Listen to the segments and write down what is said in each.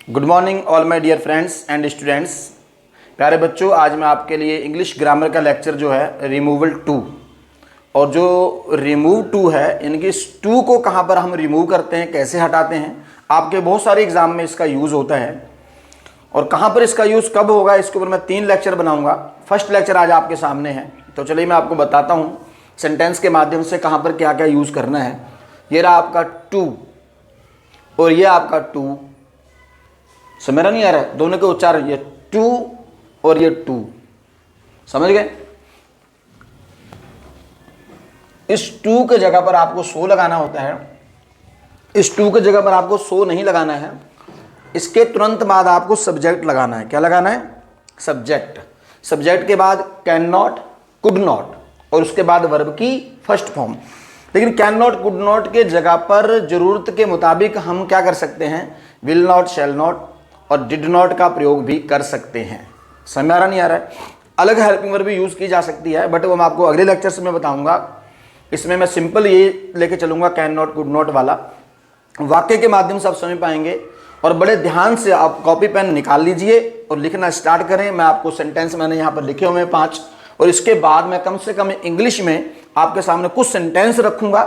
Good morning all my dear friends and students. प्यारे बच्चों, आज मैं आपके लिए इंग्लिश ग्रामर का लेक्चर जो है रिमूवल टू, और जो रिमूव टू है इनकी इस टू को कहाँ पर हम रिमूव करते हैं, कैसे हटाते हैं, आपके बहुत सारे एग्जाम में इसका यूज़ होता है और कहाँ पर इसका यूज़ कब होगा, इसके ऊपर मैं 3 लेक्चर बनाऊंगा। फर्स्ट लेक्चर आज आपके सामने है, तो चलिए मैं आपको बताता हूँ सेंटेंस के माध्यम से कहाँ पर क्या क्या यूज़ करना है। ये रहा आपका टू और ये आपका टू, समझ नहीं आ रहा है दोनों के उच्चारण, ये टू और ये टू, समझ गए। इस टू के जगह पर आपको सो लगाना होता है, इस टू के जगह पर आपको सो नहीं लगाना है। इसके तुरंत बाद आपको सब्जेक्ट लगाना है। क्या लगाना है? सब्जेक्ट। सब्जेक्ट के बाद कैन नॉट, कुड नॉट और उसके बाद वर्ब की फर्स्ट फॉर्म। लेकिन कैन नॉट, कुड नॉट के जगह पर जरूरत के मुताबिक हम क्या कर सकते हैं, विल नॉट, शैल नॉट और डिड नॉट का प्रयोग भी कर सकते हैं। समझ में आ रहा नहीं आ रहा है? अलग हेल्पिंग वर्ब भी यूज़ की जा सकती है, बट वो मैं आपको अगले लेक्चर से मैं बताऊंगा। इसमें मैं सिंपल ये लेके चलूंगा कैन नॉट, कुड नॉट वाला। वाक्य के माध्यम से आप समझ पाएंगे और बड़े ध्यान से आप कॉपी पेन निकाल लीजिए और लिखना स्टार्ट करें। मैं आपको सेंटेंस मैंने यहाँ पर लिखे हुए हैं 5, और इसके बाद मैं कम से कम इंग्लिश में आपके सामने कुछ सेंटेंस रखूंगा,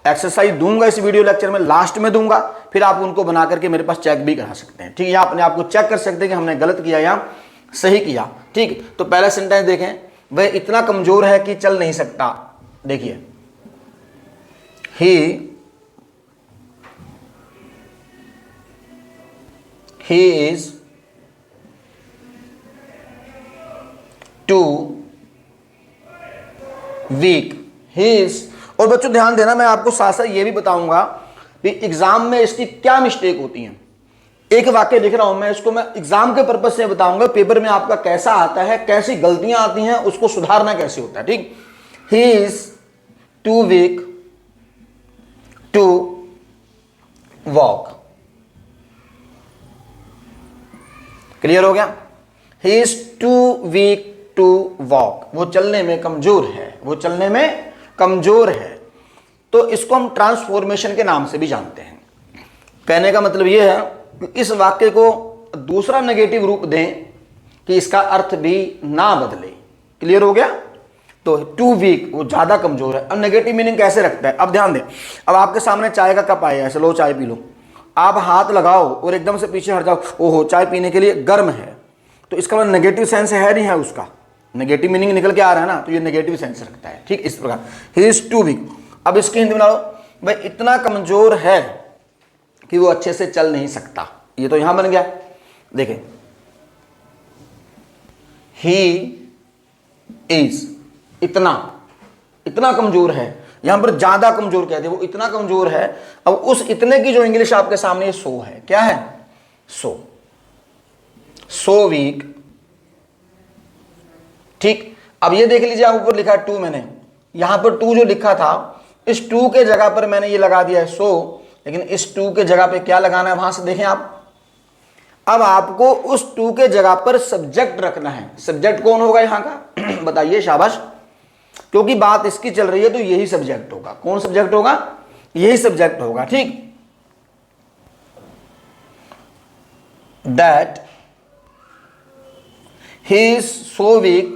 एक्सरसाइज दूंगा इस वीडियो लेक्चर में, लास्ट में दूंगा। फिर आप उनको बना करके मेरे पास चेक भी करा सकते हैं। ठीक है, अपने आप को चेक कर सकते हैं कि हमने गलत किया या सही किया। ठीक, तो पहला सेंटेंस देखें, वह इतना कमजोर है कि चल नहीं सकता। देखिए, he is too weak, he is। और बच्चों ध्यान देना, मैं आपको साथ साथ ये भी बताऊंगा कि एग्जाम में इसकी क्या मिस्टेक होती है। एक वाक्य लिख रहा हूं मैं, इसको मैं एग्जाम के पर्पज से बताऊंगा, पेपर में आपका कैसा आता है, कैसी गलतियां आती हैं, उसको सुधारना कैसे होता है। ठीक, he is too weak to walk। Clear हो गया? He is too weak to walk। वो चलने में कमजोर है, वो चलने में कमजोर है। तो इसको हम ट्रांसफॉर्मेशन के नाम से भी जानते हैं। कहने का मतलब यह है कि इस वाक्य को दूसरा नेगेटिव रूप दें कि इसका अर्थ भी ना बदले। क्लियर हो गया? तो टू वीक, वो ज्यादा कमजोर है। अब नेगेटिव मीनिंग कैसे रखता है, अब ध्यान दें। अब आपके सामने चाय का कप आया है, ऐसे लो चाय पी लो, आप हाथ लगाओ और एकदम से पीछे हट जाओ, ओहो चाय पीने के लिए गर्म है, तो इसका मतलब नेगेटिव सेंस है नहीं है, उसका नेगेटिव मीनिंग निकल के आ रहा है ना, तो ये नेगेटिव सेंस रखता है। ठीक, इस प्रकार ही इज टू वीक। अब इसकी हिंदी बना लो, भाई इतना कमजोर है कि वो अच्छे से चल नहीं सकता। ये तो यहां बन गया। देखें, ही इज, इतना, इतना कमजोर है, यहां पर ज्यादा कमजोर कहते हैं, वो इतना कमजोर है। अब उस इतने की जो इंग्लिश आपके सामने सो है, क्या है? सो, सो वीक। ठीक, अब ये देख लीजिए, ऊपर लिखा है टू, मैंने यहां पर टू जो लिखा था, इस टू के जगह पर मैंने ये लगा दिया है सो, लेकिन इस टू के जगह पे क्या लगाना है, वहां से देखें आप। अब आपको उस टू के जगह पर सब्जेक्ट रखना है। सब्जेक्ट कौन होगा यहां का? बताइए, शाबाश। क्योंकि बात इसकी चल रही है तो यही सब्जेक्ट होगा। कौन सब्जेक्ट होगा? यही सब्जेक्ट होगा। ठीक, that he is so week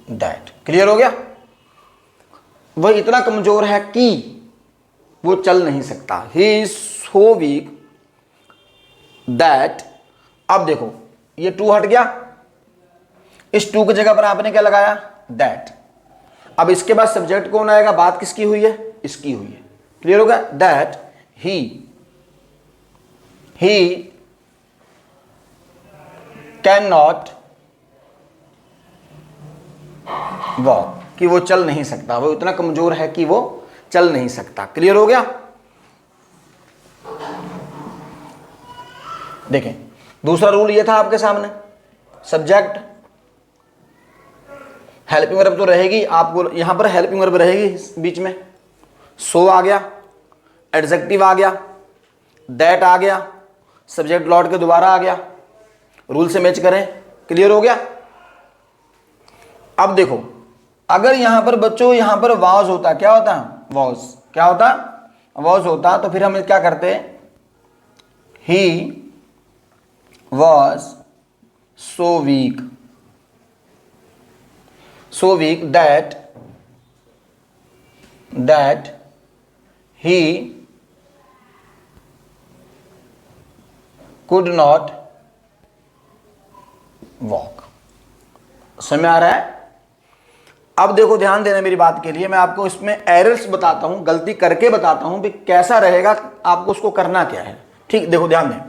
that. Clear हो गया? वह इतना कमजोर है कि वो चल नहीं सकता। ही इज सो वीक दैट। अब देखो, ये टू हट गया, इस टू की जगह पर आपने क्या लगाया? दैट। अब इसके बाद सब्जेक्ट कौन आएगा? बात किसकी हुई है? इसकी हुई है। क्लियर हो गया? That he can not walk, कि वो चल नहीं सकता, वो इतना कमजोर है कि वो चल नहीं सकता। क्लियर हो गया? देखें, दूसरा रूल ये था आपके सामने, सब्जेक्ट, हेल्पिंग वर्ब तो रहेगी, आपको यहां पर हेल्पिंग वर्ब रहेगी बीच में। सो आ गया, एडजेक्टिव आ गया, दैट आ गया, सब्जेक्ट लौट के दोबारा आ गया, रूल से मैच करें। क्लियर हो गया? अब देखो, अगर यहां पर बच्चों यहां पर वॉज होता, क्या होता, वॉज, क्या होता, वॉज होता, तो फिर हम क्या करते, he was so weak, so weak that he could not walk. समझ में आ रहा है? अब देखो ध्यान देना मेरी बात के लिए, मैं आपको इसमें एरर्स बताता हूं, गलती करके बताता हूं कि कैसा रहेगा, आपको उसको करना क्या है। ठीक, देखो ध्यान दें,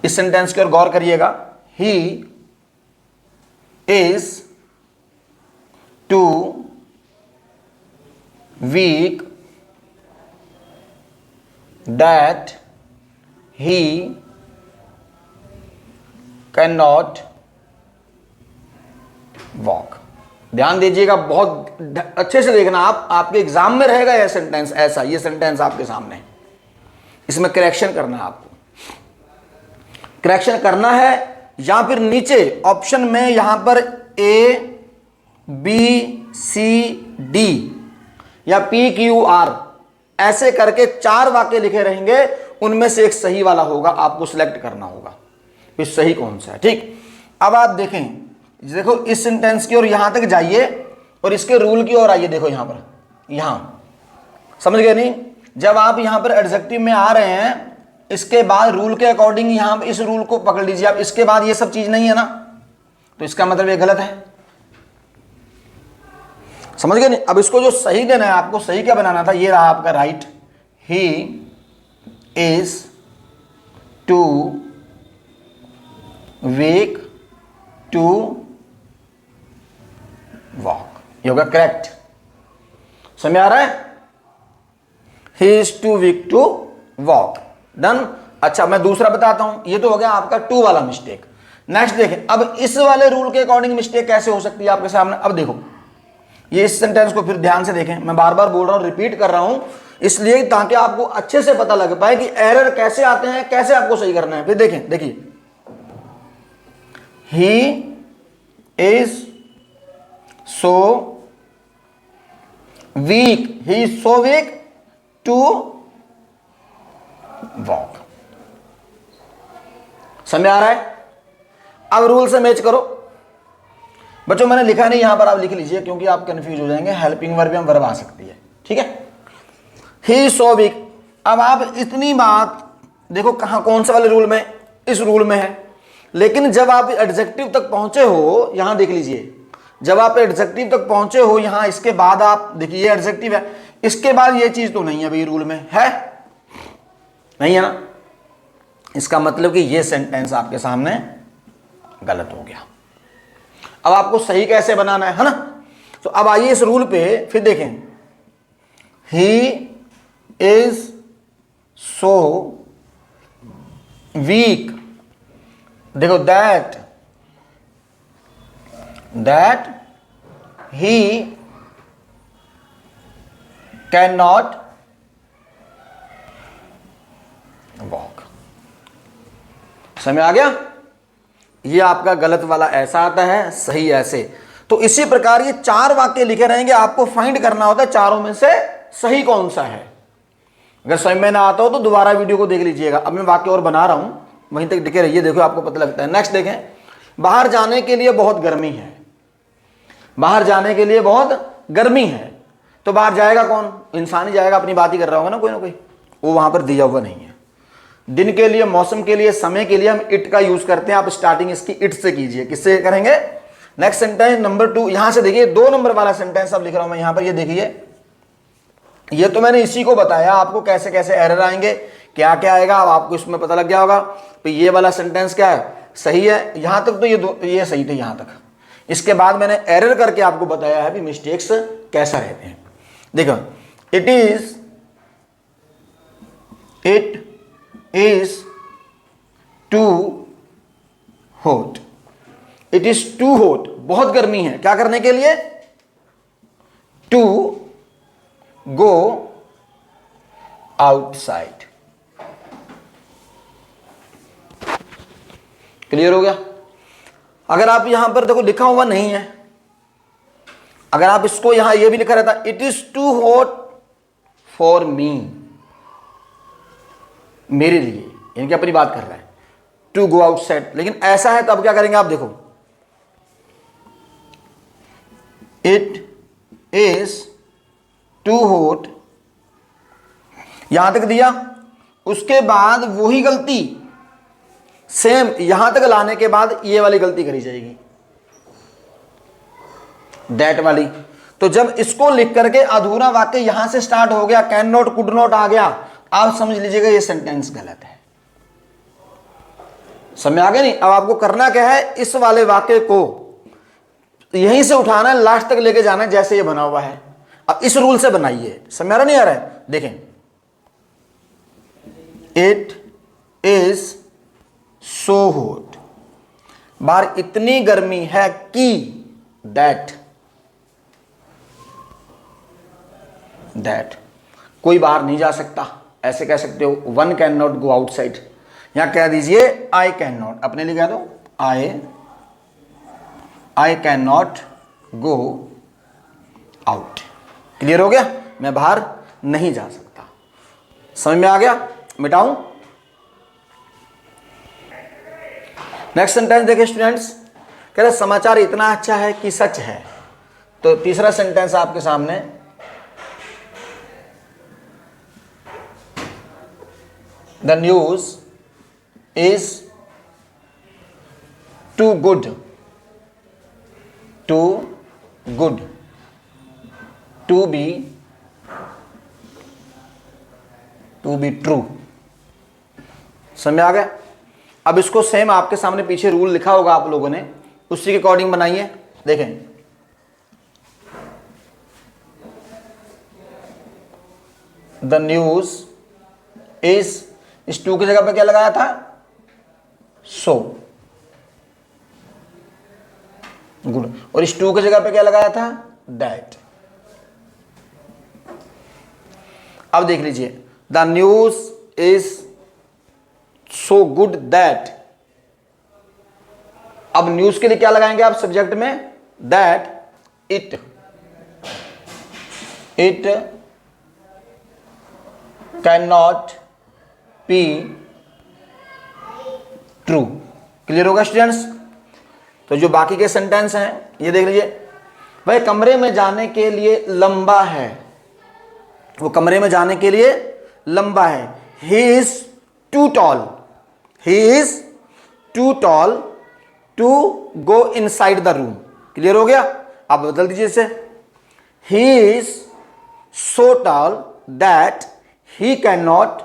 इस सेंटेंस की ओर गौर करिएगा। He is too weak that he can not walk. ध्यान दीजिएगा, बहुत अच्छे से देखना, आप आपके एग्जाम में रहेगा यह सेंटेंस, ऐसा ये सेंटेंस आपके सामने, इसमें करेक्शन करना है आपको, करेक्शन करना है, या फिर नीचे ऑप्शन में यहां पर ए बी सी डी या पी क्यू आर ऐसे करके 4 वाक्य लिखे रहेंगे, उनमें से एक सही वाला होगा, आपको सिलेक्ट करना होगा कि सही कौन सा है। ठीक, अब आप देखें, देखो इस सेंटेंस की ओर यहां तक जाइए और इसके रूल की ओर आइए। देखो यहां पर, यहां समझ गए नहीं? जब आप यहां पर एडजेक्टिव में आ रहे हैं, इसके बाद रूल के अकॉर्डिंग यहां पर इस रूल को पकड़ लीजिए आप, इसके बाद ये सब चीज नहीं है ना, तो इसका मतलब ये गलत है। समझ गए नहीं? अब इसको जो सही देना है, आपको सही क्या बनाना था, ये रहा आपका right. He is too weak to walk, ये होगा करेक्ट। समझ आ रहा है? He is too weak to walk, done. अच्छा, मैं दूसरा बताता हूं, ये तो हो गया आपका 2 वाला मिस्टेक। नेक्स्ट देखें, अब इस वाले रूल के अकॉर्डिंग मिस्टेक कैसे हो सकती है आपके सामने। अब देखो, ये इस सेंटेंस को फिर ध्यान से देखें, मैं बार बार बोल रहा हूं, रिपीट कर रहा हूं, इसलिए ताकि आपको अच्छे से पता लग पाए कि एरर कैसे आते हैं, कैसे आपको सही करना है। फिर देखें, देखिए, he is so weak, he is so weak to walk. समझ आ रहा है? अब रूल से मैच करो बच्चों, मैंने लिखा नहीं यहां पर, आप लिख लीजिए क्योंकि आप कंफ्यूज हो जाएंगे, हेल्पिंग वर्ब में वर्ब आ सकती है। ठीक है, ही सो वीक। अब आप इतनी बात देखो कहां, कौन से वाले रूल में, इस रूल में है, लेकिन जब आप एडजेक्टिव तक पहुंचे हो, यहां देख लीजिए, जब आप एडजेक्टिव तक पहुंचे हो यहां, इसके बाद आप देखिए ये एडजेक्टिव है, इसके बाद ये चीज तो नहीं है भाई, रूल में है नहीं है ना, इसका मतलब कि ये सेंटेंस आपके सामने गलत हो गया। अब आपको सही कैसे बनाना है ना? तो अब आइए इस रूल पे फिर देखें, ही इज सो वीक, देखो that he can not walk. समझ आ गया? ये आपका गलत वाला ऐसा आता है, सही ऐसे। तो इसी प्रकार ये 4 वाक्य लिखे रहेंगे, आपको फाइंड करना होता है चारों में से सही कौन सा है। अगर समझ में ना आता हो तो दोबारा वीडियो को देख लीजिएगा। अब मैं वाक्य और बना रहा हूं, वहीं तक दिखे रहिए, देखो आपको पता लगता है। नेक्स्ट देखें, बाहर जाने के लिए बहुत गर्मी है, बाहर जाने के लिए बहुत गर्मी है, तो बाहर जाएगा कौन? इंसान ही जाएगा, अपनी बात ही कर रहा होगा ना कोई ना कोई, वो वहां पर दिया हुआ नहीं है। दिन के लिए, मौसम के लिए, समय के लिए हम इट का यूज करते हैं, आप स्टार्टिंग इसकी इट से कीजिए। किससे करेंगे? नेक्स्ट सेंटेंस नंबर 2, यहां से देखिए 2 नंबर वाला सेंटेंस अब लिख रहा हूं मैं यहां पर, ये देखिए, ये तो मैंने इसी को बताया आपको कैसे कैसे एरर आएंगे, क्या क्या आएगा, अब आपको इसमें पता लग गया होगा। तो ये वाला सेंटेंस क्या है, सही है, यहां तक तो ये सही थे यहां तक। इसके बाद मैंने एरर करके आपको बताया है भी मिस्टेक्स कैसा रहते हैं। देखो, it is too hot, it is too hot, बहुत गर्मी है, क्या करने के लिए? To go outside. क्लियर हो गया? अगर आप यहां पर देखो लिखा हुआ नहीं है, अगर आप इसको यहां ये भी लिखा रहता it is too hot for me, मेरे लिए, इनकी अपनी बात कर रहा है, टू गो आउटसाइड, लेकिन ऐसा है तब क्या करेंगे आप देखो, इट इज टू हॉट, यहां तक दिया, उसके बाद वही गलती सेम यहां तक लाने के बाद ये वाली गलती करी जाएगी, दैट वाली। तो जब इसको लिख करके अधूरा वाक्य यहां से स्टार्ट हो गया, कैन नॉट कुड नॉट आ गया, आप समझ लीजिएगा ये सेंटेंस गलत है। समझ आ गया नहीं? अब आपको करना क्या है, इस वाले वाक्य को यहीं से उठाना है, लास्ट तक लेके जाना है जैसे ये बना हुआ है। अब इस रूल से बनाइए, समझ आ रहा नहीं आ रहा है? देखें, इट इज सो हॉट, बाहर इतनी गर्मी है कि दैट कोई बाहर नहीं जा सकता, ऐसे कह सकते हो, one can not go outside, यहां कह दीजिए आई कैन नॉट, अपने लिए कह दो I can not go out. Clear हो गया? मैं बाहर नहीं जा सकता। समझ में आ गया? मिटाऊं? नेक्स्ट सेंटेंस देखिए स्टूडेंट्स, कह रहे समाचार इतना अच्छा है कि सच है। तो तीसरा सेंटेंस आपके सामने, the news is too good to be true. समझ में आ गया? अब इसको सेम आपके सामने पीछे रूल लिखा होगा आप लोगों ने, उसी के अकॉर्डिंग बनाइए। देखें, द न्यूज इज, इस टू की जगह पे क्या लगाया था? सो गुड, और इस टू की जगह पे क्या लगाया था? दैट। अब देख लीजिए, the news is so good that, अब न्यूज के लिए क्या लगाएंगे आप सब्जेक्ट में? That it can not be true. Clear होगा स्टूडेंट्स? तो जो बाकी के सेंटेंस हैं ये देख लीजिए, वह कमरे में जाने के लिए लंबा है, वो कमरे में जाने के लिए लंबा है। He is too tall, he is too tall to go inside the room. Clear हो गया? आप बदल दीजिए इसे, he is so tall that he can not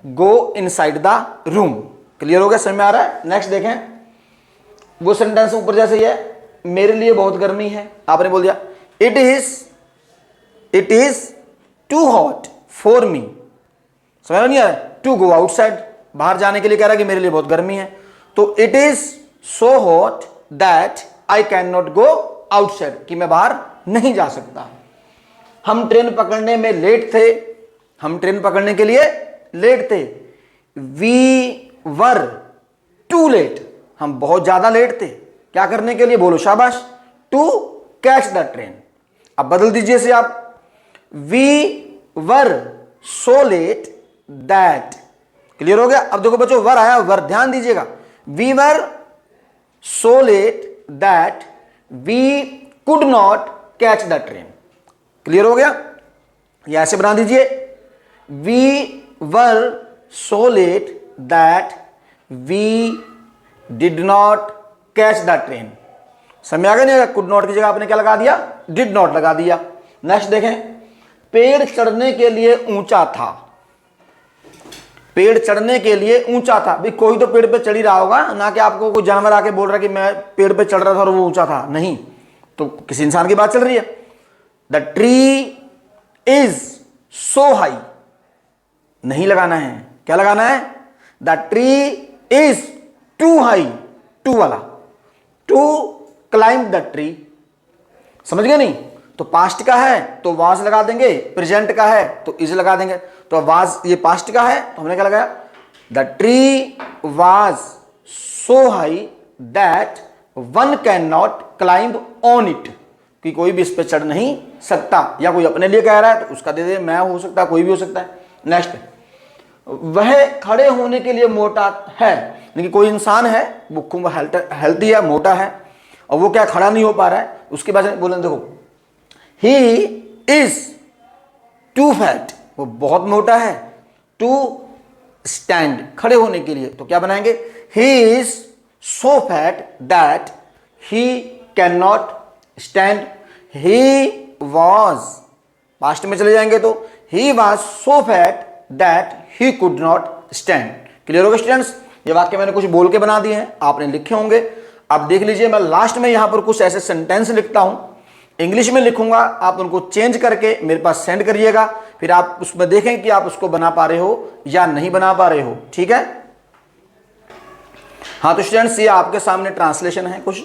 go inside the room. Clear हो गया? समझ में आ रहा है? नेक्स्ट देखें, वो सेंटेंस ऊपर जैसे ही है, मेरे लिए बहुत गर्मी है, आपने बोल दिया it is too hot for me. समझ नहीं आ रहा? टू गो आउटसाइड, बाहर जाने के लिए कह रहा है कि मेरे लिए बहुत गर्मी है। तो it is so hot that I can not go outside, कि मैं बाहर नहीं जा सकता। हम ट्रेन पकड़ने में लेट थे, हम ट्रेन पकड़ने के लिए लेट थे। वी वर टू लेट, हम बहुत ज्यादा लेट थे क्या करने के लिए? बोलो शाबाश, टू कैच द ट्रेन। अब बदल दीजिए इसे आप, we were so late that. Clear हो गया? अब देखो बच्चों, वर आया, वर ध्यान दीजिएगा, we were so late that we could not catch the train. Clear हो गया? या ऐसे बना दीजिए, we were so late that we did not catch the train. समझ आ गया नहीं? कुड नॉट की जगह आपने क्या लगा दिया? डिड नॉट लगा दिया। नेक्स्ट देखें, पेड़ चढ़ने के लिए ऊंचा था, पेड़ चढ़ने के लिए ऊंचा था। भाई कोई तो पेड़ पे चढ़ ही रहा होगा ना, कि आपको कोई जानवर आके बोल रहा है कि मैं पेड़ पे चढ़ रहा था और वो ऊंचा था, नहीं, तो किसी इंसान की बात चल रही है। The tree is so high, नहीं लगाना है, क्या लगाना है? The tree is too high, too वाला, टू क्लाइंब द ट्री। समझ गए नहीं? तो पास्ट का है तो वाज लगा देंगे, प्रेजेंट का है तो इज लगा देंगे। तो वाज ये पास्ट का है तो हमने क्या लगाया? The tree was so high that one can not climb on it, कि कोई भी इस पर चढ़ नहीं सकता, या कोई अपने लिए कह रहा है तो उसका दे दे, मैं हो सकता है, कोई भी हो सकता है। नेक्स्ट, वह खड़े होने के लिए मोटा है, यानी कि कोई इंसान है वो खूब हेल्थी है, मोटा है, और वो क्या खड़ा नहीं हो पा रहा है, उसके बाद बोले देखो ही इज टू फैट, वो बहुत मोटा है, टू स्टैंड, खड़े होने के लिए, तो क्या बनाएंगे, ही is so fat that he can not stand, he was, past में चले जाएंगे तो he was so fat that he could not stand. Clear होगा स्टूडेंट्स? ये वाक्य मैंने कुछ बोल के बना दिए हैं, आपने लिखे होंगे। अब देख लीजिए, मैं लास्ट में यहां पर कुछ ऐसे सेंटेंस लिखता हूं, इंग्लिश में लिखूंगा, आप उनको चेंज करके मेरे पास सेंड करिएगा, फिर आप उसमें देखें कि आप उसको बना पा रहे हो या नहीं बना पा रहे हो। ठीक है? हाँ तो स्टूडेंट्स, ये आपके सामने ट्रांसलेशन है, कुछ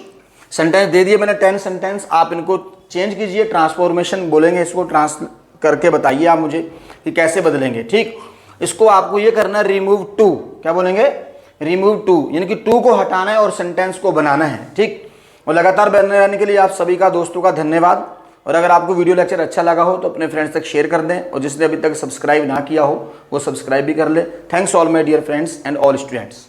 सेंटेंस दे दिए मैंने, 10 सेंटेंस, आप इनको चेंज कीजिए, ट्रांसफॉर्मेशन बोलेंगे इसको, ट्रांस करके बताइए आप मुझे कि कैसे बदलेंगे। ठीक, इसको आपको ये करना है, रिमूव टू, क्या बोलेंगे, रिमूव टू, यानी कि टू को हटाना है और सेंटेंस को बनाना है। ठीक, और लगातार बने रहने के लिए आप सभी का, दोस्तों का धन्यवाद। और अगर आपको वीडियो लेक्चर अच्छा लगा हो तो अपने फ्रेंड्स तक शेयर कर दें, और जिसने अभी तक सब्सक्राइब ना किया हो वो सब्सक्राइब भी कर ले। Thanks all my dear friends and all students.